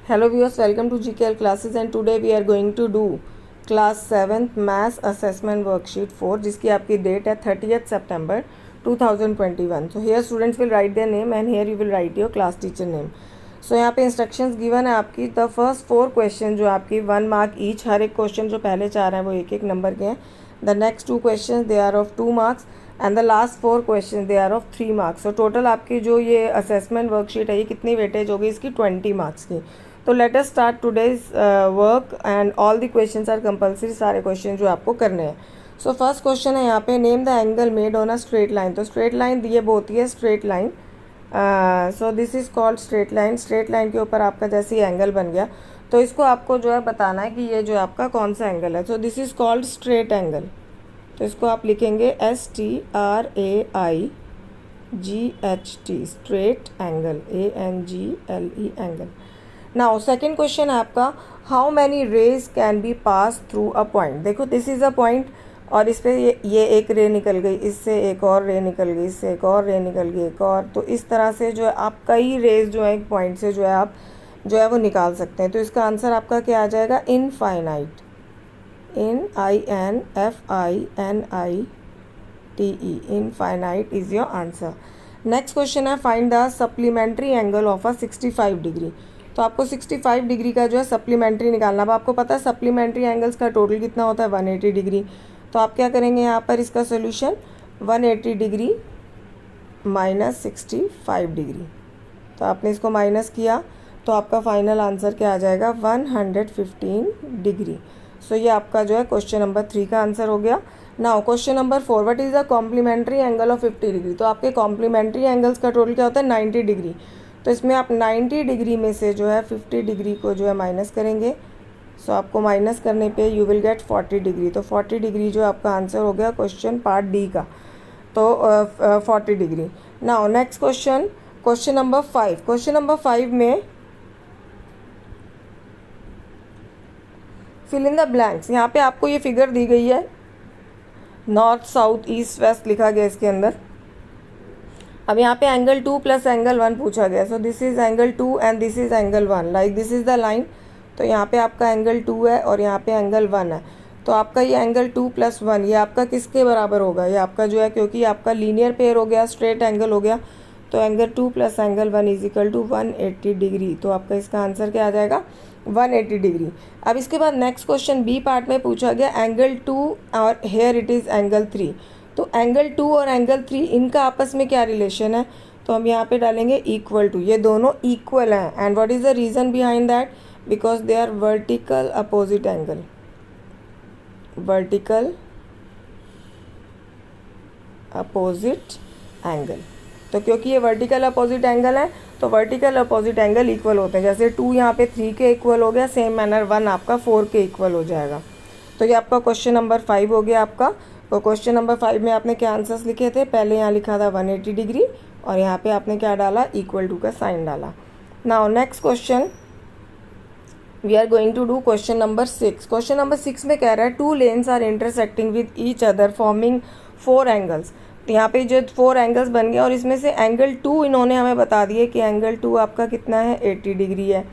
Hello viewers, welcome to GKL classes and today we are going to do class 7th maths assessment worksheet 4 जिसकी आपकी date है 30th September 2021. So here students will write their name and here you will write your class teacher name. So यहाँ पे instructions given है आपकी. The first 4 question जो आपकी 1 mark each, हर एक question जो पहले 4 हैं वो एक एक नंबर के हैं. The next 2 questions they are of 2 marks and the last 4 questions they are of 3 marks. So total आपकी जो ये assessment worksheet है ये कितनी वेटेज होगी इसकी 20 marks की. तो let us start today's work and all the questions are compulsory, सारे क्वेश्चन जो आपको करने हैं. सो फर्स्ट क्वेश्चन है यहाँ पे, name the angle made on a straight line. तो स्ट्रेट लाइन ये होती है straight line. So this is called straight line. Straight line के ऊपर आपका जैसे ही एंगल बन गया तो इसको आपको जो है बताना है कि ये जो आपका कौन सा एंगल है. सो this is called straight angle. तो इसको आप लिखेंगे STRAIGHT, straight angle, ANGLE angle. Now second question है आपका, how many raise can be pass through a point. देखो दिस इज़ अ पॉइंट और इस पर ये एक रे निकल गई, इससे एक और रे निकल गई, इससे एक और रे निकल गई, एक और. तो इस तरह से जो है आप कई रेज जो है एक पॉइंट से जो है आप जो है वो निकाल सकते हैं. तो इसका आंसर आपका क्या आ जाएगा, infinite. INFINITE, infinite is your answer. Next question है, find the supplementary angle of a 65 degree. तो आपको 65 डिग्री का जो है सप्लीमेंट्री निकालना. अब आपको पता है सप्लीमेंट्री एंगल्स का टोटल कितना होता है, 180 डिग्री. तो आप क्या करेंगे यहाँ पर इसका सोल्यूशन, 180 डिग्री माइनस 65 डिग्री. तो आपने इसको माइनस किया तो आपका फाइनल आंसर क्या आ जाएगा, 115 डिग्री. सो ये आपका जो है क्वेश्चन नंबर 3 का आंसर हो गया. Now question number 4, what is the complementary angle of 50 degree. तो आपके कॉम्प्लीमेंट्री एंगल्स का टोटल क्या होता है, 90 डिग्री. तो इसमें आप 90 डिग्री में से जो है 50 डिग्री को जो है माइनस करेंगे. सो आपको माइनस करने पे यू विल गेट 40 डिग्री. तो 40 डिग्री जो आपका आंसर हो गया क्वेश्चन पार्ट डी का. तो 40 degree. Now next question, question number 5. Question number 5 में फिल इन द ब्लैंक्स. यहाँ पे आपको ये फिगर दी गई है, नॉर्थ साउथ ईस्ट वेस्ट लिखा गया इसके अंदर. अब यहाँ पे एंगल 2 प्लस एंगल 1 पूछा गया. सो this is angle 2 and this is angle 1, like this is the line. तो यहाँ पे आपका एंगल 2 है और यहाँ पे एंगल 1 है. तो आपका ये एंगल 2 प्लस 1 ये आपका किसके बराबर होगा, ये आपका जो है, क्योंकि आपका लीनियर पेयर हो गया, स्ट्रेट एंगल हो गया. तो angle 2 plus angle 1 is equal to 180 degree. तो आपका इसका आंसर क्या आ जाएगा, 180 डिग्री. अब इसके बाद नेक्स्ट क्वेश्चन बी पार्ट में पूछा गया एंगल 2 और हेयर इट इज़ एंगल 3. तो एंगल 2 और एंगल 3 इनका आपस में क्या रिलेशन है. तो हम यहाँ पे डालेंगे इक्वल टू. ये दोनों इक्वल हैं. And what is the reason behind that, because they are vertical opposite angle. Vertical opposite angle. तो क्योंकि ये वर्टिकल अपोजिट एंगल है तो वर्टिकल अपोजिट एंगल इक्वल होते हैं. जैसे 2 यहाँ पे 3 के इक्वल हो गया, सेम मैनर 1 आपका 4 के इक्वल हो जाएगा. तो ये आपका क्वेश्चन नंबर 5 हो गया आपका. तो क्वेश्चन नंबर 5 में आपने क्या आंसर्स लिखे थे, पहले यहाँ लिखा था 180 डिग्री और यहाँ पे आपने क्या डाला, इक्वल टू का साइन डाला. Now next question we are going to do question number 6. Question number 6 में कह रहा है, 2 lines are intersecting with each other forming 4 angles. तो यहाँ पे जो 4 एंगल्स बन गए और इसमें से एंगल 2 इन्होंने हमें बता दिए कि एंगल 2 आपका कितना है, 80 डिग्री है.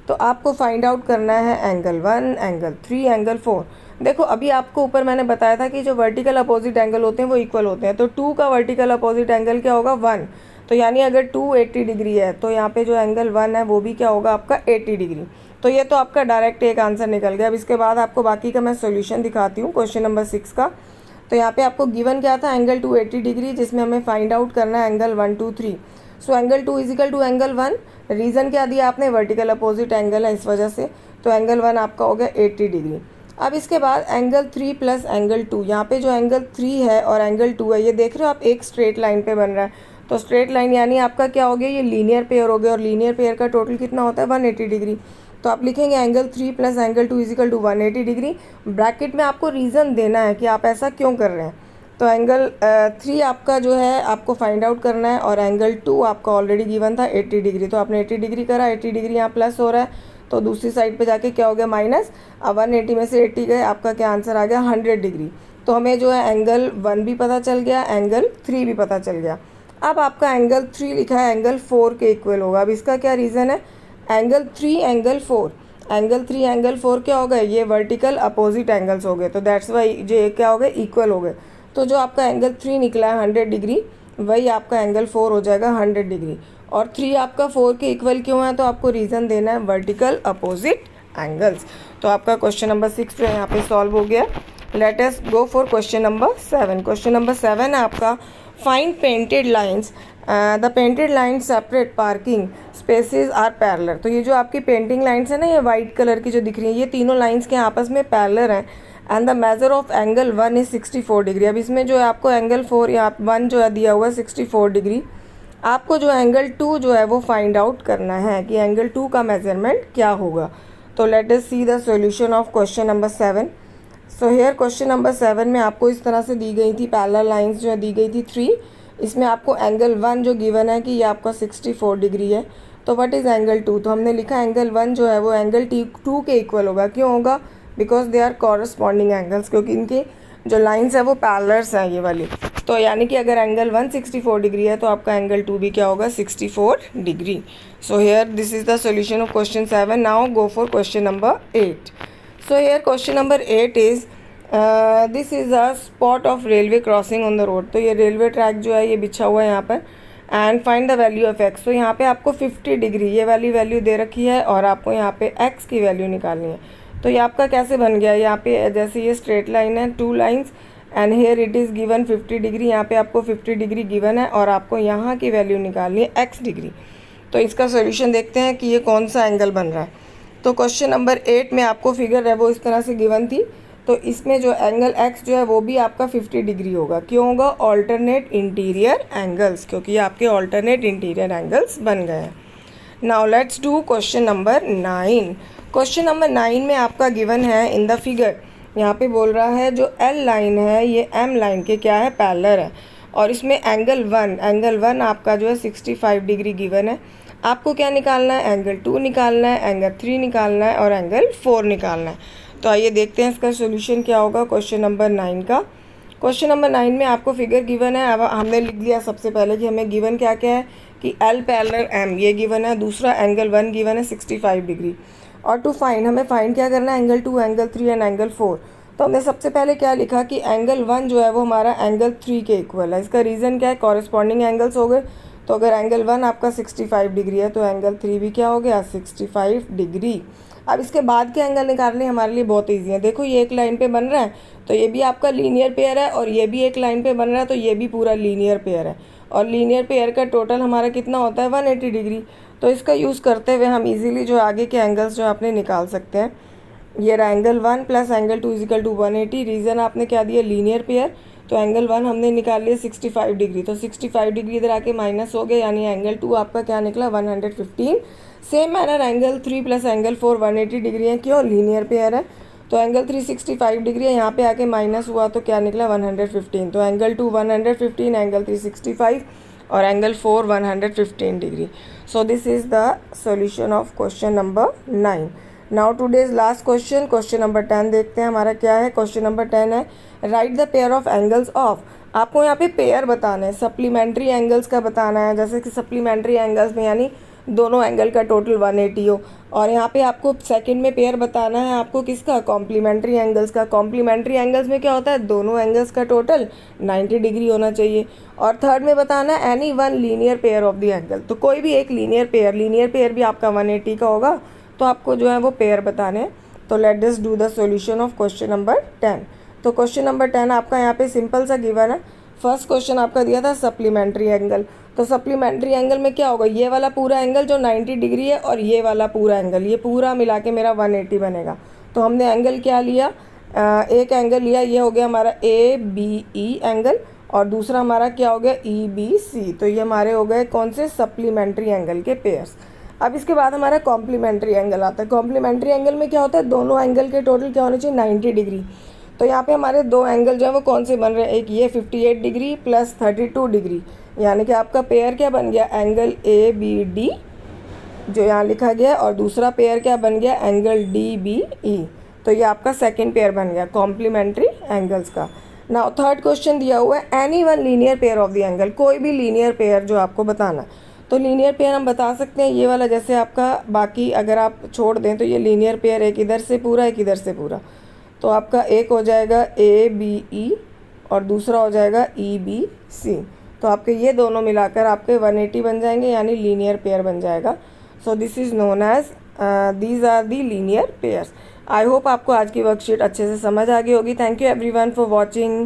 तो आपको फाइंड आउट करना है एंगल 1, एंगल 3, एंगल 4. देखो अभी आपको ऊपर मैंने बताया था कि जो वर्टिकल अपोजिट एंगल होते हैं वो इक्वल होते हैं. तो 2 का वर्टिकल अपोजिट एंगल क्या होगा, 1. तो यानी अगर 2 80 डिग्री है तो यहाँ पे जो एंगल 1 है वो भी क्या होगा आपका 80 डिग्री. तो ये तो आपका डायरेक्ट एक आंसर निकल गया. अब इसके बाद आपको बाकी का मैं सोल्यूशन दिखाती हूँ क्वेश्चन नंबर 6 का. तो यहाँ पे आपको गिवन क्या था, एंगल 2 80 डिग्री, जिसमें हमें फाइंड आउट करना है angle 1 2 3. So angle 2 is equal to angle 1. Reason क्या दिया आपने, वर्टिकल अपोजिट एंगल है इस वजह से. तो एंगल 1 आपका हो गया 80 डिग्री. अब इसके बाद एंगल 3 प्लस एंगल 2. यहाँ पे जो एंगल 3 है और एंगल 2 है ये देख रहे हो आप, एक स्ट्रेट लाइन पे बन रहा है. तो स्ट्रेट लाइन यानी आपका क्या हो गया, ये लीनियर पेयर हो गया और लीनियर पेयर का टोटल कितना होता है, 180 डिग्री. तो आप लिखेंगे angle 3 plus angle 2 is equal to 180 degree. Bracket में आपको रीज़न देना है कि आप ऐसा क्यों कर रहे हैं. तो एंगल 3 आपका जो है आपको फाइंड आउट करना है और एंगल 2 आपका ऑलरेडी गिवन था 80 डिग्री. तो आपने 80 डिग्री करा, 80 डिग्री यहाँ प्लस हो रहा है तो दूसरी साइड पे जाके क्या हो गया, माइनस. अब 180 में से 80 गए, आपका क्या आंसर आ गया, 100 डिग्री. तो हमें जो है एंगल 1 भी पता चल गया, एंगल 3 भी पता चल गया. अब आपका एंगल 3 लिखा है एंगल 4 के इक्वल होगा. अब इसका क्या रीज़न है, एंगल 3 एंगल 4, एंगल 3 एंगल 4 क्या हो गए, ये वर्टिकल अपोजिट एंगल्स हो गए, तो दैट्स वाई ये क्या हो गए, इक्वल हो गए। तो जो आपका एंगल 3 निकला है 100 डिग्री, वही आपका एंगल 4 हो जाएगा 100 डिग्री। और 3 आपका 4 के इक्वल क्यों है, तो आपको रीज़न देना है वर्टिकल अपोजिट एंगल्स। तो आपका क्वेश्चन नंबर 6 जो है यहाँ पे सॉल्व हो गया। Let us go for question number 7। Question number 7 है आपका, find painted lines, the painted line separate parking spaces are parallel. तो ये जो आपकी पेंटिंग लाइन्स है ना, ये वाइट कलर की जो दिख रही है, ये तीनों लाइन्स के आपस में पैरेलल हैं। And the measure of angle 1 is 64 degree. अब इसमें जो है आपको एंगल 4 या 1 जो है दिया हुआ है 64 डिग्री। आपको जो एंगल 2 जो है वो फाइंड आउट करना है कि एंगल 2 का मेजरमेंट क्या होगा। तो let us see the solution of question number 7। So here question number 7 में आपको इस तरह से दी गई थी पैरेलल लाइंस जो है दी गई थी 3। इसमें आपको एंगल 1 जो गिवन है कि ये आपका 64 डिग्री है। तो व्हाट इज़ एंगल 2, तो हमने लिखा एंगल 1 जो है वो एंगल 2 के इक्वल होगा। क्यों होगा, because they are corresponding angles, क्योंकि इनकी जो लाइंस है वो पैरेलल्स हैं ये वाली। तो यानी कि अगर एंगल 1 64 डिग्री है तो आपका एंगल 2 भी क्या होगा, 64 degree. So here this is the solution of question 7। Now go for question number 8। So here question number 8 is this is a spot of railway crossing on the road. तो ये railway track जो है ये बिछा हुआ है यहाँ पर। And find the value of x. तो यहाँ पे आपको 50 डिग्री ये वाली वैल्यू दे रखी है और आपको यहाँ पे एक्स की वैल्यू निकालनी है। तो ये आपका कैसे बन गया, यहाँ पे जैसे ये स्ट्रेट लाइन है 2 lines and here it is given 50 degree. यहाँ पे आपको 50 डिग्री गिवन है और आपको यहाँ की वैल्यू निकालनी है एक्स डिग्री। तो इसका सोल्यूशन देखते हैं कि ये कौन सा एंगल बन रहा है। तो क्वेश्चन नंबर 8 में आपको फिगर है वो इस तरह से गिवन थी। तो इसमें जो एंगल x जो है वो भी आपका 50 डिग्री होगा। क्यों होगा, ऑल्टरनेट इंटीरियर एंगल्स, क्योंकि ये आपके ऑल्टरनेट इंटीरियर एंगल्स बन गए हैं। Now let's do question number 9। Question number 9 में आपका गिवन है इन द फिगर, यहाँ पे बोल रहा है जो L लाइन है ये M लाइन के क्या है, पैरेलल है। और इसमें एंगल 1 आपका जो है 65 डिग्री गिवन है। आपको क्या निकालना है, एंगल 2 निकालना है, एंगल 3 निकालना है और एंगल 4 निकालना है। तो आइए देखते हैं इसका सोल्यूशन क्या होगा क्वेश्चन नंबर 9 का। क्वेश्चन नंबर 9 में आपको फिगर गिवन है। अब हमने लिख लिया सबसे पहले कि हमें गिवन क्या क्या है कि L पैरेलल M ये गिवन है, दूसरा एंगल 1 गिवन है 65 डिग्री। और टू फाइंड हमें फाइंड क्या करना है, एंगल 2, एंगल 3 एंड एंगल 4। तो हमने सबसे पहले क्या लिखा कि एंगल 1 जो है वो हमारा एंगल 3 के इक्वल है। इसका रीज़न क्या है, कॉरस्पॉन्डिंग एंगल्स हो गए। तो अगर एंगल 1 आपका 65 डिग्री है तो एंगल 3 भी क्या हो गया, 65 डिग्री। अब इसके बाद के एंगल निकालने हमारे लिए बहुत ईजी है। देखो ये एक लाइन पे बन रहा है तो ये भी आपका लीनियर पेयर है और ये भी एक लाइन पे बन रहा है तो ये भी पूरा लीनियर पेयर है। और लीनियर पेयर का टोटल हमारा कितना होता है, 180 डिग्री। तो इसका यूज़ करते हुए हम इजीली जो आगे के एंगल्स जो आपने निकाल सकते हैं। ये angle 1 plus angle 2 is equal to 180। Reason आपने क्या दिया, लीनियर पेयर। तो एंगल 1 हमने निकाल लिया 65 डिग्री, तो 65 डिग्री इधर आके माइनस हो गया, यानी एंगल 2 आपका क्या निकला, 115। Same manner angle 3 plus angle 4 180 degree है, क्यों, लीनियर पेयर है। तो एंगल 3 65 डिग्री है, यहाँ पे आके माइनस हुआ तो क्या निकला, 115। तो एंगल 2 115, एंगल 3 65 और angle 4 115 degree. So this is the solution of question number 9। Now today's last question, question number 10 देखते हैं हमारा क्या है। क्वेश्चन नंबर 10 है, right the pair of angles of. आपको यहाँ पे पेयर बताना है, सप्लीमेंट्री एंगल्स का बताना है। जैसे कि सप्लीमेंट्री एंगल्स में यानी दोनों एंगल का टोटल 180 हो। और यहाँ पे आपको सेकंड में पेयर बताना है आपको किसका, कॉम्प्लीमेंट्री एंगल्स का। कॉम्प्लीमेंट्री एंगल्स में क्या होता है, दोनों एंगल्स का टोटल 90 डिग्री होना चाहिए। और थर्ड में बताना है any one linear pair of the angle. तो कोई भी एक लीनियर पेयर भी आपका 180 का होगा। तो आपको जो है वो पेयर बताने हैं। तो let us do the solution of question number 10। तो क्वेश्चन नंबर 10 आपका यहाँ पे सिंपल सा गिवन है। फर्स्ट क्वेश्चन आपका दिया था सप्लीमेंट्री एंगल। तो सप्लीमेंट्री एंगल में क्या होगा, ये वाला पूरा एंगल जो 90 डिग्री है और ये वाला पूरा एंगल, ये पूरा मिला के मेरा 180 बनेगा। तो हमने एंगल क्या लिया, एक एंगल लिया, ये हो गया हमारा ABE एंगल और दूसरा हमारा क्या हो गया, EBC। तो ये हमारे हो गए कौन से, सप्लीमेंट्री एंगल के पेयर्स। अब इसके बाद हमारा कॉम्प्लीमेंट्री एंगल आता है। कॉम्प्लीमेंट्री एंगल में क्या होता है, दोनों एंगल के टोटल क्या होने चाहिए, 90 डिग्री। तो यहाँ पे हमारे दो एंगल जो है वो कौन से बन रहे हैं, एक ये 58 डिग्री प्लस 32 डिग्री, यानी कि आपका पेयर क्या बन गया, एंगल ABD जो यहाँ लिखा गया, और दूसरा पेयर क्या बन गया, एंगल DBE। तो ये आपका सेकंड पेयर बन गया कॉम्प्लीमेंट्री एंगल्स का। नाउ थर्ड क्वेश्चन दिया हुआ है any one linear pair of the angle, कोई भी लीनियर पेयर जो आपको बताना है। तो लीनियर पेयर हम बता सकते हैं ये वाला, जैसे आपका बाकी अगर आप छोड़ दें तो ये लीनियर पेयर एक इधर से पूरा एक इधर से पूरा, तो आपका एक हो जाएगा ए बी ई और दूसरा हो जाएगा ई बी सी। तो आपके ये दोनों मिलाकर आपके 180 बन जाएंगे, यानी लीनियर पेयर बन जाएगा। So this is known as these are the linear pairs. I hope आपको आज की वर्कशीट अच्छे से समझ आ गई होगी। Thank you everyone for watching.